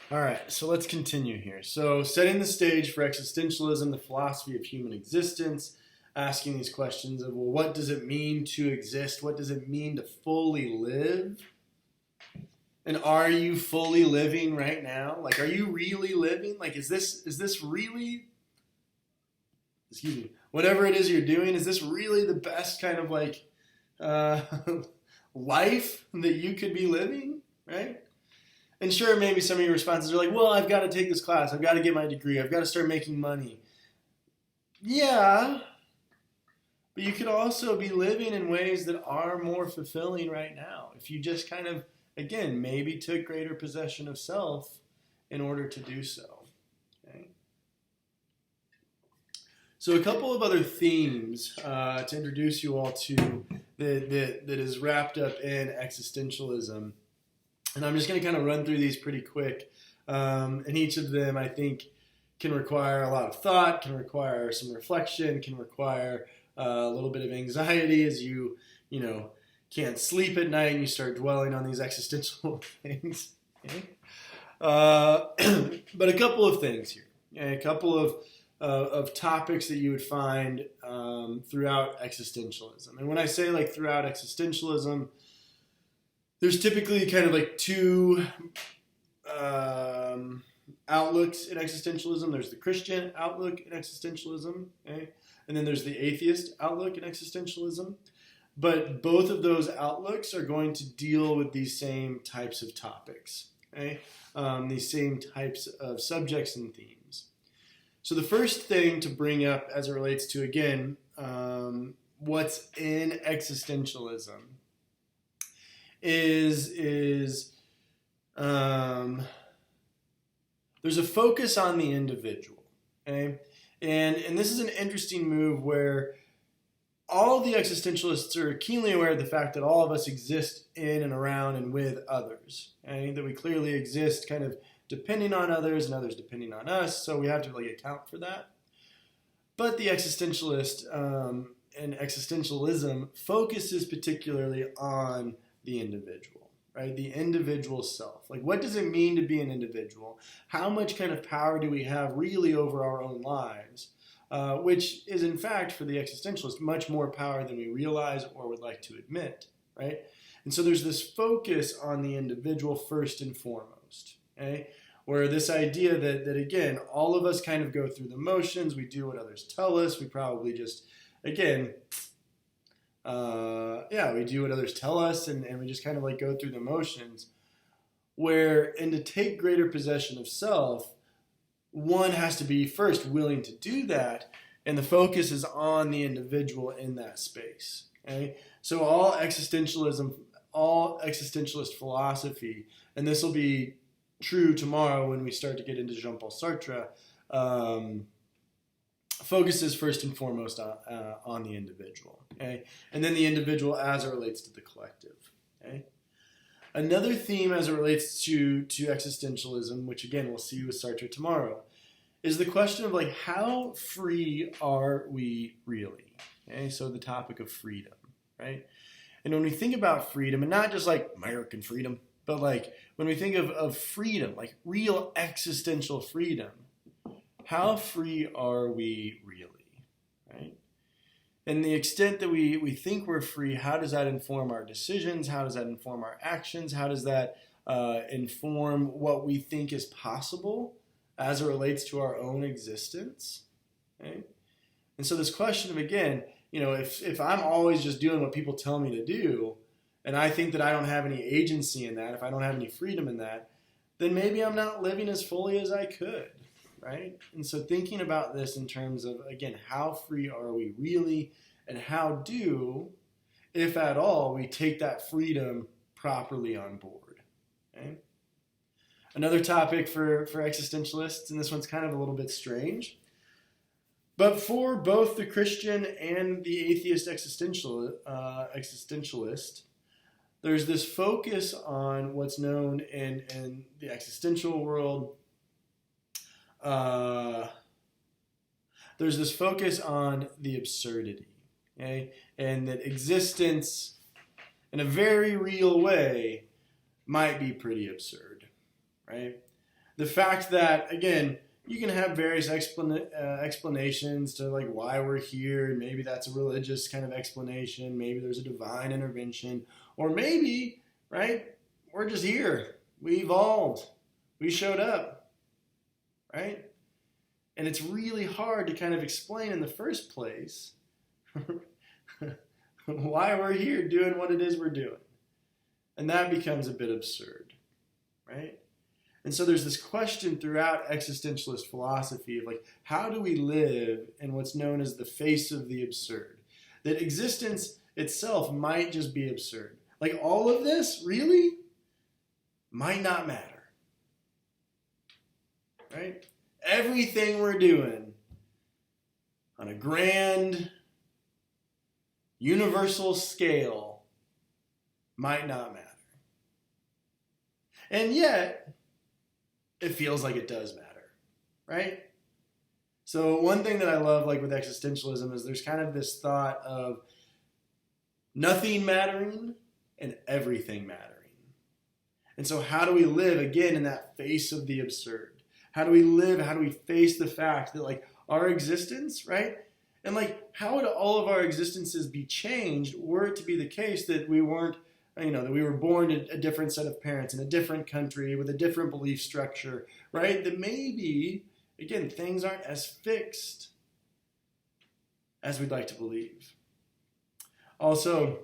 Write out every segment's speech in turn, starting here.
All right, so let's continue here. So, setting the stage for existentialism, the philosophy of human existence, asking these questions of, well, what does it mean to exist? What does it mean to fully live? And are you fully living right now? Like, are you really living? Like, is this really, excuse me, whatever it is you're doing, is this really the best kind of like uh, life that you could be living, right? And sure, maybe some of your responses are like, well, I've got to take this class. I've got to get my degree. I've got to start making money. Yeah, but you could also be living in ways that are more fulfilling right now. If you just kind of, again, maybe took greater possession of self in order to do so. Okay? So a couple of other themes to introduce you all to that is wrapped up in existentialism. And I'm just going to kind of run through these pretty quick. And each of them, I think, can require a lot of thought, can require some reflection, can require a little bit of anxiety as you can't sleep at night and you start dwelling on these existential things. Okay? But a couple of things here. Okay? A couple of topics that you would find throughout existentialism. And when I say like throughout existentialism, there's typically kind of like two outlooks in existentialism. There's the Christian outlook in existentialism, okay? And then there's the atheist outlook in existentialism. But both of those outlooks are going to deal with these same types of topics, okay? These same types of subjects and themes. So the first thing to bring up as it relates to, again, what's in existentialism is there's a focus on the individual, okay? And this is an interesting move where all the existentialists are keenly aware of the fact that all of us exist in and around and with others, okay? That we clearly exist kind of depending on others and others depending on us, so we have to like account for that. But the existentialist and existentialism focuses particularly on the individual, right? The individual self. Like, what does it mean to be an individual? How much kind of power do we have really over our own lives? Which is, in fact, for the existentialist, much more power than we realize or would like to admit, right? And so there's this focus on the individual first and foremost, okay? Where this idea that again, all of us kind of go through the motions, we do what others tell us, we probably just, again, we do what others tell us, and we just kind of like go through the motions. And to take greater possession of self, one has to be first willing to do that, and the focus is on the individual in that space. Okay? So all existentialist philosophy, and this will be true tomorrow when we start to get into Jean-Paul Sartre, focuses first and foremost on the individual, okay? And then the individual as it relates to the collective, okay? Another theme as it relates to existentialism, which again we'll see with Sartre tomorrow, is the question of like, how free are we really? Okay, so the topic of freedom, right? And when we think about freedom, and not just like American freedom, but like when we think of freedom, like real existential freedom, how free are we really, right? And the extent that we think we're free, how does that inform our decisions? How does that inform our actions? How does that inform what we think is possible as it relates to our own existence? Right? And so this question of, again, if I'm always just doing what people tell me to do, and I think that I don't have any agency in that, if I don't have any freedom in that, then maybe I'm not living as fully as I could. Right? And so thinking about this in terms of, again, how free are we really, and how do, if at all, we take that freedom properly on board? Okay? Another topic for existentialists, and this one's kind of a little bit strange, but for both the Christian and the atheist existentialist, there's this focus on what's known in the existential world. There's this focus on the absurdity, okay? And that existence, in a very real way, might be pretty absurd, right? The fact that, again, you can have various explanations to like why we're here. Maybe that's a religious kind of explanation. Maybe there's a divine intervention. Or maybe, right, we're just here. We evolved. We showed up, right? And it's really hard to kind of explain in the first place why we're here doing what it is we're doing. And that becomes a bit absurd, right? And so there's this question throughout existentialist philosophy of like, how do we live in what's known as the face of the absurd? That existence itself might just be absurd. Like all of this really might not matter, right? Everything we're doing on a grand, universal scale might not matter. And yet, it feels like it does matter, right? So one thing that I love, like with existentialism, is there's kind of this thought of nothing mattering and everything mattering. And so how do we live, again, in that face of the absurd? How do we live? How do we face the fact that, like, our existence, right? And, like, how would all of our existences be changed were it to be the case that we weren't, that we were born to a different set of parents in a different country with a different belief structure, right? That maybe, again, things aren't as fixed as we'd like to believe. Also,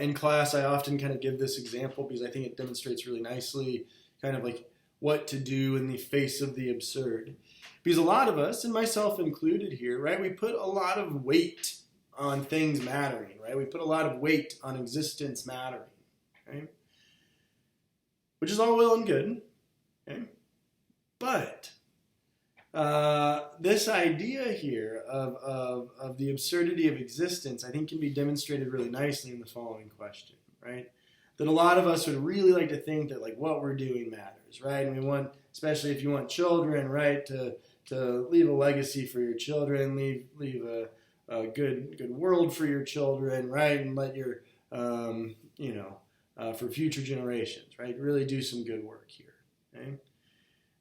in class, I often kind of give this example because I think it demonstrates really nicely kind of like what to do in the face of the absurd. Because a lot of us, and myself included here, right, we put a lot of weight on things mattering, right? We put a lot of weight on existence mattering, right? Which is all well and good, okay? But this idea here of the absurdity of existence, I think can be demonstrated really nicely in the following question, right? That a lot of us would really like to think that like what we're doing matters, right? And we want, especially if you want children, right, to leave a legacy for your children, leave a good world for your children, right? And let your, for future generations, right? Really do some good work here, okay?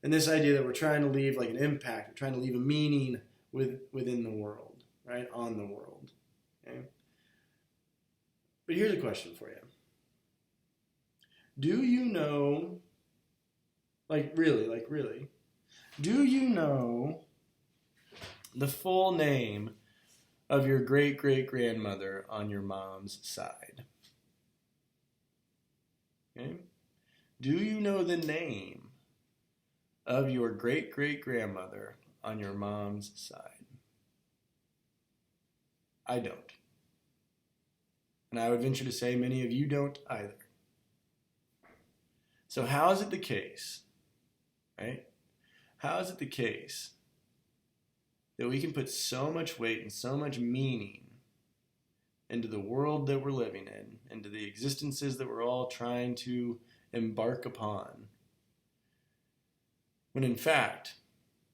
And this idea that we're trying to leave like an impact, we're trying to leave a meaning within the world, right? On the world, okay? But here's a question for you. Do you know, really, do you know the full name of your great-great-grandmother on your mom's side? Okay? Do you know the name of your great-great-grandmother on your mom's side? I don't. And I would venture to say many of you don't either. So how is it the case, right? How is it the case that we can put so much weight and so much meaning into the world that we're living in, into the existences that we're all trying to embark upon, when in fact,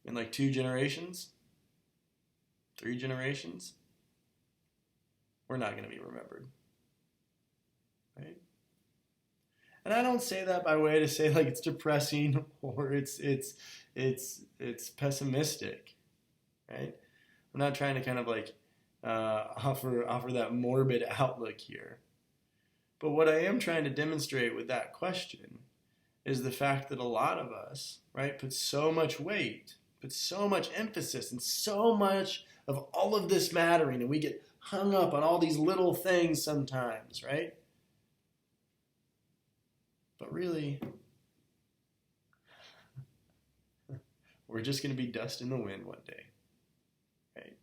in like 2 generations, 3 generations, we're not going to be remembered, right? And I don't say that by way to say like it's depressing or it's pessimistic, right? I'm not trying to kind of like offer that morbid outlook here. But what I am trying to demonstrate with that question is the fact that a lot of us, right, put so much weight, put so much emphasis and so much of all of this mattering, and we get hung up on all these little things sometimes, right? But really, we're just going to be dust in the wind one day, right?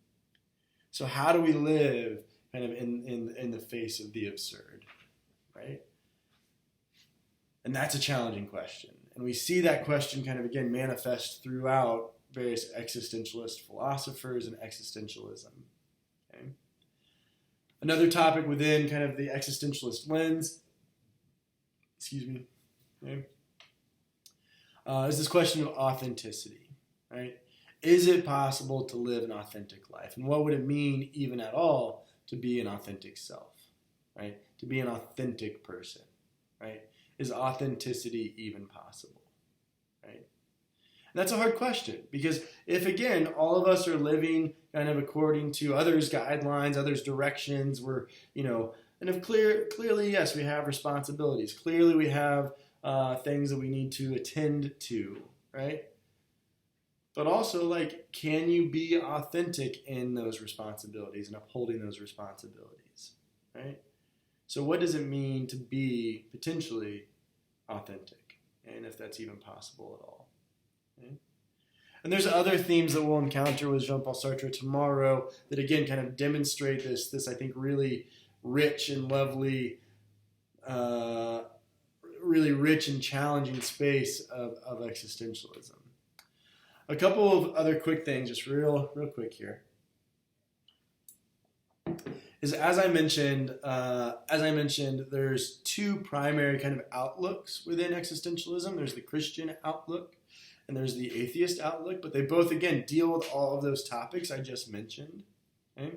So how do we live kind of in the face of the absurd, right? And that's a challenging question. And we see that question kind of, again, manifest throughout various existentialist philosophers and existentialism, okay? Another topic within kind of the existentialist lens, okay, is this question of authenticity, right? Is it possible to live an authentic life? And what would it mean, even at all, to be an authentic self, right? To be an authentic person, right? Is authenticity even possible? right? And that's a hard question, because if, again, all of us are living kind of according to others' guidelines, others' directions, we're, and if clearly, yes, we have responsibilities. Clearly we have things that we need to attend to, right? But also, can you be authentic in those responsibilities and upholding those responsibilities, right? So what does it mean to be potentially authentic, and if that's even possible at all? Okay? And there's other themes that we'll encounter with Jean-Paul Sartre tomorrow that, again, kind of demonstrate this I think, really rich and lovely, really rich and challenging space of existentialism. A couple of other quick things, just real quick here, is as I mentioned, there's two primary kind of outlooks within existentialism. There's the Christian outlook and there's the atheist outlook, but they both, again, deal with all of those topics I just mentioned. Okay?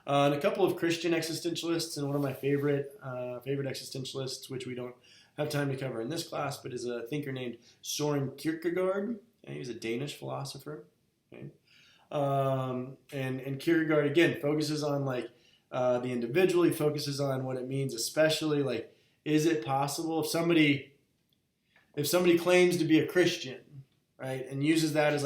And a couple of Christian existentialists, and one of my favorite existentialists, which we don't have time to cover in this class, but is a thinker named Søren Kierkegaard. Okay? He's a Danish philosopher. Okay? And Kierkegaard, again, focuses on the individual. He focuses on what it means, especially is it possible if somebody claims to be a Christian, right, and uses that as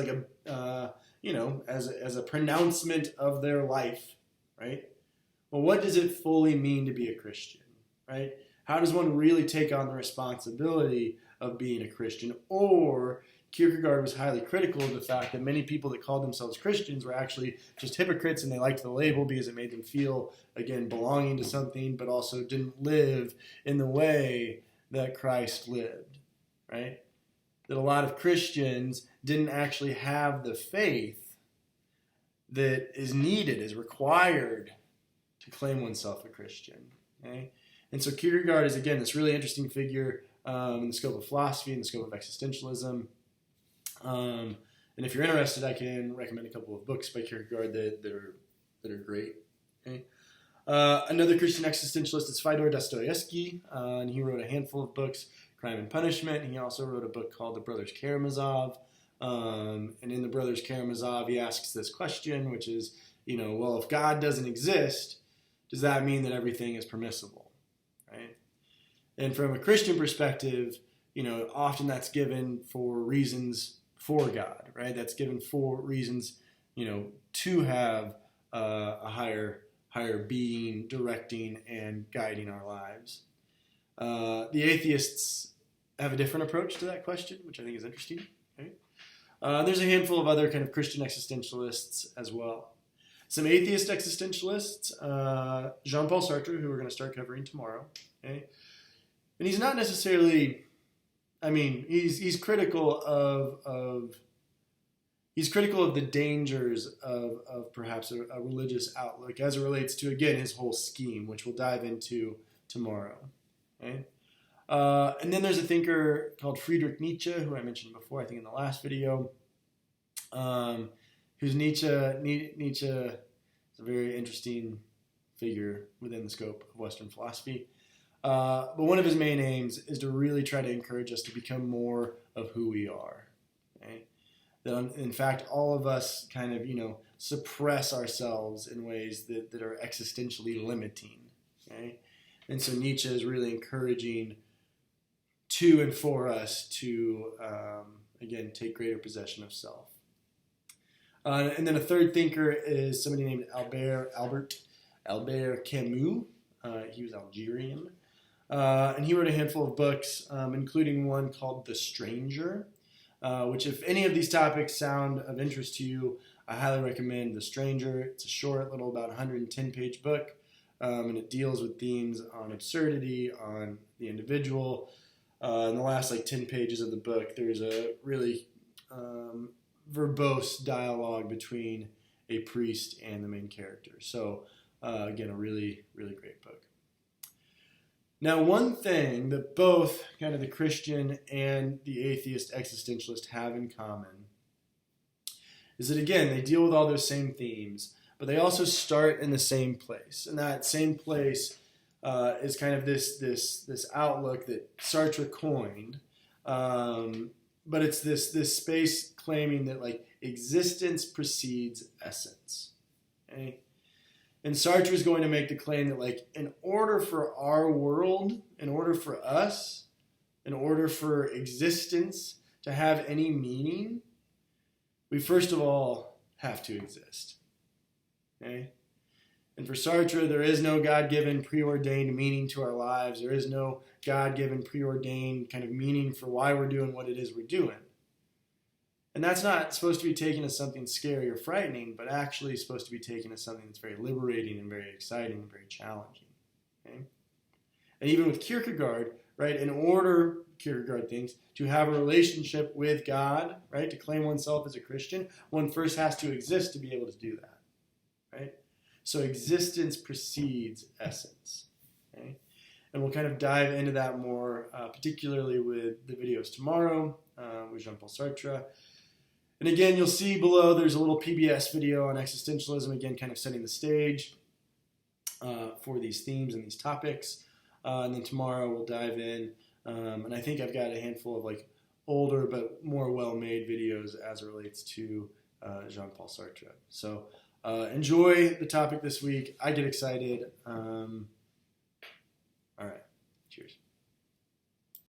as a pronouncement of their life, right? Well, what does it fully mean to be a Christian, right? How does one really take on the responsibility of being a Christian? Or Kierkegaard was highly critical of the fact that many people that called themselves Christians were actually just hypocrites, and they liked the label because it made them feel, again, belonging to something, but also didn't live in the way that Christ lived, right? That a lot of Christians didn't actually have the faith that is needed, is required to claim oneself a Christian, okay? And so Kierkegaard is, again, this really interesting figure in the scope of philosophy, in the scope of existentialism. And if you're interested, I can recommend a couple of books by Kierkegaard that are great. Okay? Another Christian existentialist is Fidor Dastoyeski, and he wrote a handful of books, Crime and Punishment. He also wrote a book called The Brothers Karamazov. And in The Brothers Karamazov, he asks this question, which is, well, if God doesn't exist, does that mean that everything is permissible, right? And from a Christian perspective, often that's given for reasons for God, right? That's given for reasons, to have a higher being directing and guiding our lives. The atheists have a different approach to that question, which I think is interesting. Right? There's a handful of other kind of Christian existentialists as well. Some atheist existentialists, Jean-Paul Sartre, who we're going to start covering tomorrow. Okay? And he's not necessarily, he's critical of the dangers of perhaps a religious outlook as it relates to, again, his whole scheme, which we'll dive into tomorrow. Okay? And then there's a thinker called Friedrich Nietzsche, who I mentioned before, I think in the last video, who's Nietzsche is a very interesting figure within the scope of Western philosophy. But one of his main aims is to really try to encourage us to become more of who we are. Okay? That, in fact, all of us kind of, suppress ourselves in ways that are existentially limiting. Okay? And so Nietzsche is really encouraging to and for us to, again, take greater possession of self. And then a third thinker is somebody named Albert Camus. He was Algerian. And he wrote a handful of books, including one called The Stranger, which, if any of these topics sound of interest to you, I highly recommend The Stranger. It's a short, little, about 110-page book, and it deals with themes on absurdity, on the individual. In the last 10 pages of the book, there's a really verbose dialogue between a priest and the main character. So, again, a really, really great book. Now, one thing that both kind of the Christian and the atheist existentialist have in common is that, again, they deal with all those same themes, but they also start in the same place. And that same place is kind of this outlook that Sartre coined, but but it's this space claiming that like existence precedes essence. Okay? And Sartre is going to make the claim that like in order for our world, in order for us, in order for existence to have any meaning, we first of all have to exist. Okay? And for Sartre, there is no God-given preordained meaning to our lives. There is no God-given preordained kind of meaning for why we're doing what it is we're doing. And that's not supposed to be taken as something scary or frightening, but actually supposed to be taken as something that's very liberating and very exciting and very challenging. Okay? And even with Kierkegaard, right, in order, Kierkegaard thinks, to have a relationship with God, right, to claim oneself as a Christian, one first has to exist to be able to do that, right? So existence precedes essence, okay? And we'll kind of dive into that more, particularly with the videos tomorrow with Jean-Paul Sartre. And again, you'll see below there's a little PBS video on existentialism, again, kind of setting the stage for these themes and these topics. And then tomorrow we'll dive in. And I think I've got a handful of like older but more well-made videos as it relates to Jean-Paul Sartre. So enjoy the topic this week. I get excited.